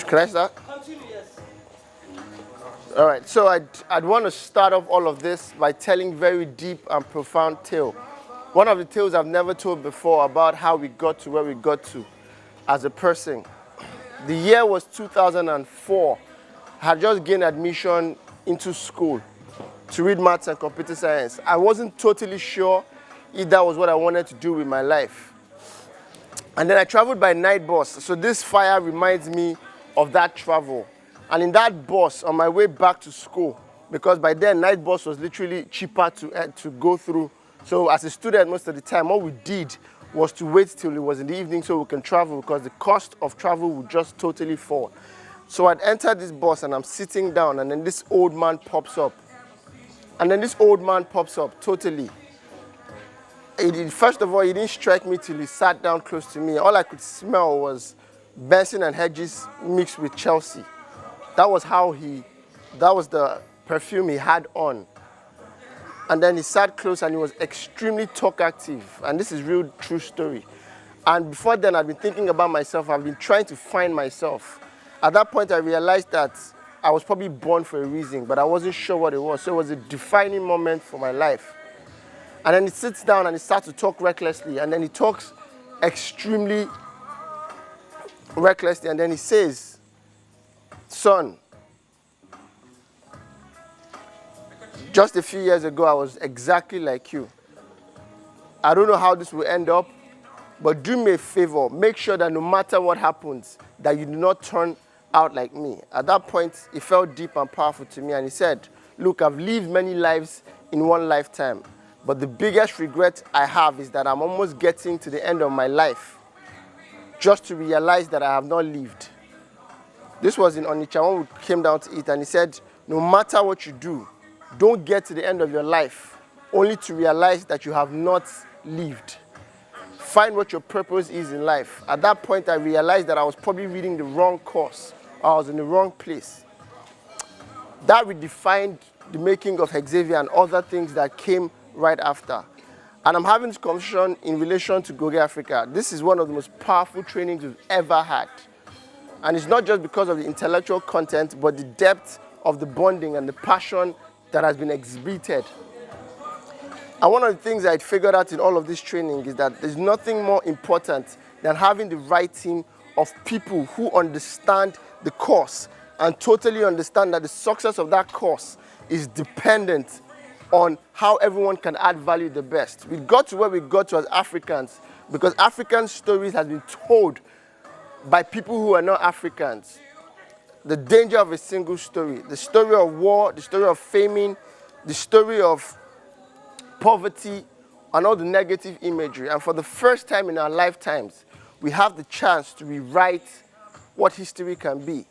Can I start? All right, so I'd want to start off all of this by telling very deep and profound tale. One of the tales I've never told before about how we got to where we got to as a person. The year was 2004. I had just gained admission into school to read maths and computer science. I wasn't totally sure if that was what I wanted to do with my life. And then I traveled by night bus. So this fire reminds me of that travel. And in that bus, on my way back to school, because by then night bus was literally cheaper to go through. So as a student, most of the time, what we did was to wait till it was in the evening so we can travel, because the cost of travel would just totally fall. So I'd entered this bus and I'm sitting down, and then this old man pops up. Totally. First of all, he didn't strike me till he sat down close to me. All I could smell was Benson and Hedges mixed with Chelsea. That was the perfume he had on. And then he sat close and he was extremely talkative. And this is real true story. And before then, I've been thinking about myself. I've been trying to find myself. At that point, I realized that I was probably born for a reason, but I wasn't sure what it was. So it was a defining moment for my life. And then he sits down and he starts to talk recklessly. And then he talks extremely recklessly. And then he says, "Son, just a few years ago, I was exactly like you. I don't know how this will end up, but do me a favor. Make sure that no matter what happens, that you do not turn out like me." At that point, it felt deep and powerful to me. And he said, "Look, I've lived many lives in one lifetime, but the biggest regret I have is that I'm almost getting to the end of my life just to realize that I have not lived." This was in Onitsha when we came down to eat, and he said, "No matter what you do, don't get to the end of your life only to realize that you have not lived. Find what your purpose is in life." At that point, I realized that I was probably reading the wrong course. I was in the wrong place. That redefined the making of Hexavia and other things that came right after. And I'm having this conversation in relation to Goge Africa. This is one of the most powerful trainings we've ever had. And it's not just because of the intellectual content, but the depth of the bonding and the passion that has been exhibited. And one of the things I figured out in all of this training is that there's nothing more important than having the right team of people who understand the course and totally understand that the success of that course is dependent on how everyone can add value the best. We got to where we got to as Africans because African stories have been told by people who are not Africans. The danger of a single story, the story of war, the story of famine, the story of poverty, and all the negative imagery. And for the first time in our lifetimes, we have the chance to rewrite what history can be.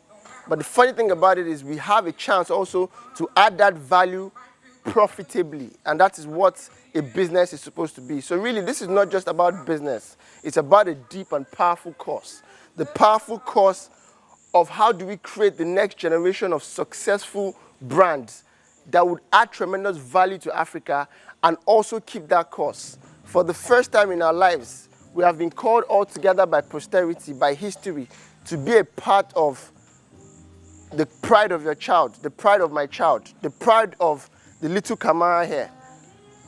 But the funny thing about it is we have a chance also to add that value profitably. And that is what a business is supposed to be. So really, this is not just about business. It's about a deep and powerful course. The powerful course of how do we create the next generation of successful brands that would add tremendous value to Africa and also keep that course. For the first time in our lives, we have been called all together by posterity, by history, to be a part of the pride of your child, the pride of my child, the pride of the little Kamara here.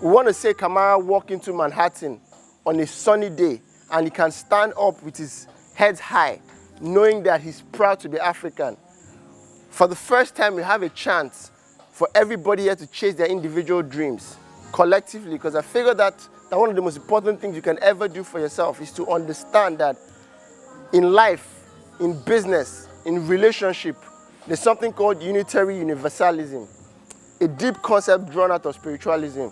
We want to say Kamara walked into Manhattan on a sunny day and he can stand up with his head high, knowing that he's proud to be African. For the first time, we have a chance for everybody here to chase their individual dreams collectively, because I figured that one of the most important things you can ever do for yourself is to understand that in life, in business, in relationship, there's something called unitary universalism, a deep concept drawn out of spiritualism.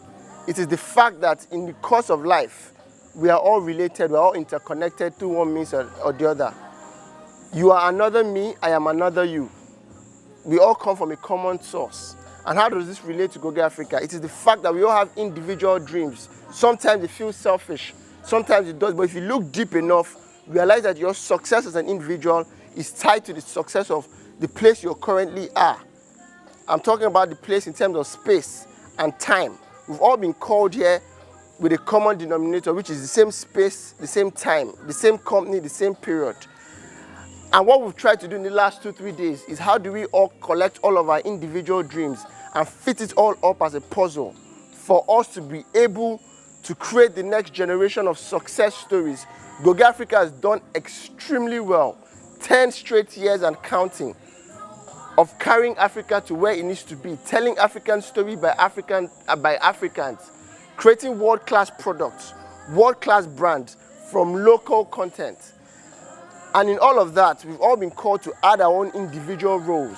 It is the fact that in the course of life, we are all related, we are all interconnected through one means or the other. You are another me, I am another you. We all come from a common source. And how does this relate to Goge Africa? It is the fact that we all have individual dreams. Sometimes it feels selfish, sometimes it does, but if you look deep enough, realize that your success as an individual is tied to the success of the place you currently are. I'm talking about the place in terms of space and time. We've all been called here with a common denominator, which is the same space, the same time, the same company, the same period. And what we've tried to do in the last 2-3 days is how do we all collect all of our individual dreams and fit it all up as a puzzle for us to be able to create the next generation of success stories. Goge Africa has done extremely well, 10 straight years and counting, of carrying Africa to where it needs to be, telling African story by Africans, creating world-class products, world-class brands from local content. And in all of that, we've all been called to add our own individual roles.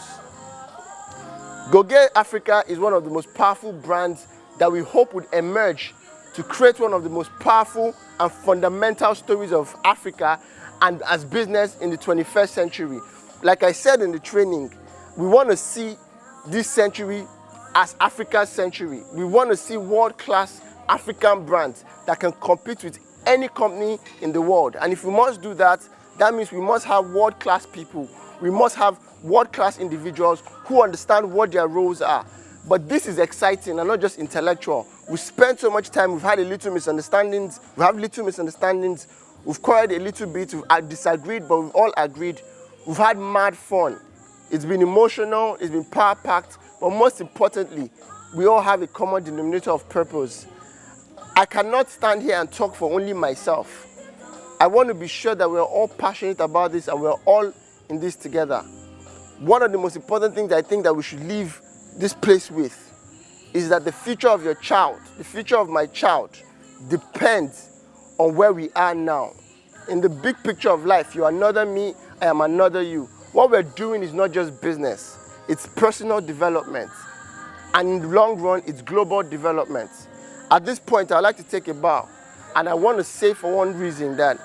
Goge Africa is one of the most powerful brands that we hope would emerge to create one of the most powerful and fundamental stories of Africa and as business in the 21st century. Like I said in the training, we want to see this century as Africa's century. We want to see world-class African brands that can compete with any company in the world. And if we must do that, that means we must have world-class people. We must have world-class individuals who understand what their roles are. But this is exciting and not just intellectual. We spent so much time, we've had a little misunderstandings, we've quarreled a little bit, we've disagreed, but we've all agreed. We've had mad fun. It's been emotional, it's been power-packed, but most importantly, we all have a common denominator of purpose. I cannot stand here and talk for only myself. I want to be sure that we're all passionate about this and we're all in this together. One of the most important things I think that we should leave this place with is that the future of your child, the future of my child, depends on where we are now. In the big picture of life, you are another me, I am another you. What we're doing is not just business, it's personal development. And in the long run, it's global development. At this point, I'd like to take a bow. And I want to say for one reason that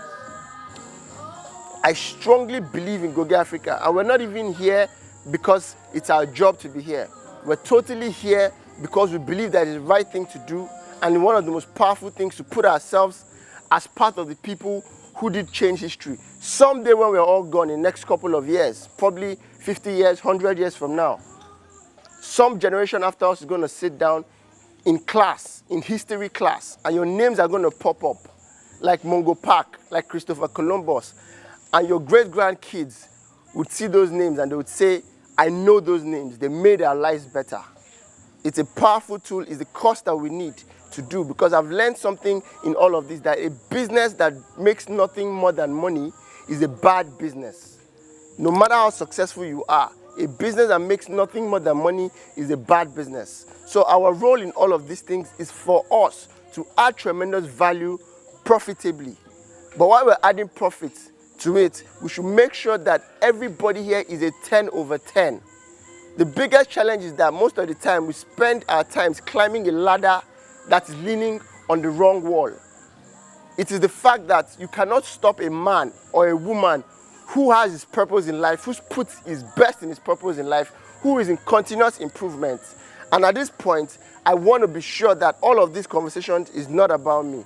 I strongly believe in Goge Africa. And we're not even here because it's our job to be here. We're totally here because we believe that it's the right thing to do. And one of the most powerful things to put ourselves as part of the people who did change history. Someday when we're all gone in the next couple of years, probably 50 years, 100 years from now, some generation after us is going to sit down in class, in history class, and your names are going to pop up, like Mungo Park, like Christopher Columbus, and your great-grandkids would see those names and they would say, I know those names, they made our lives better. It's a powerful tool, it's the course that we need to do, because I've learned something in all of this, that a business that makes nothing more than money is a bad business. No matter how successful you are, a business that makes nothing more than money is a bad business. So our role in all of these things is for us to add tremendous value profitably. But while we're adding profits to it, we should make sure that everybody here is a 10/10. The biggest challenge is that most of the time we spend our times climbing a ladder that is leaning on the wrong wall. It is the fact that you cannot stop a man or a woman who has his purpose in life, who's put his best in his purpose in life, who is in continuous improvement. And at this point, I want to be sure that all of these conversations is not about me.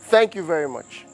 Thank you very much.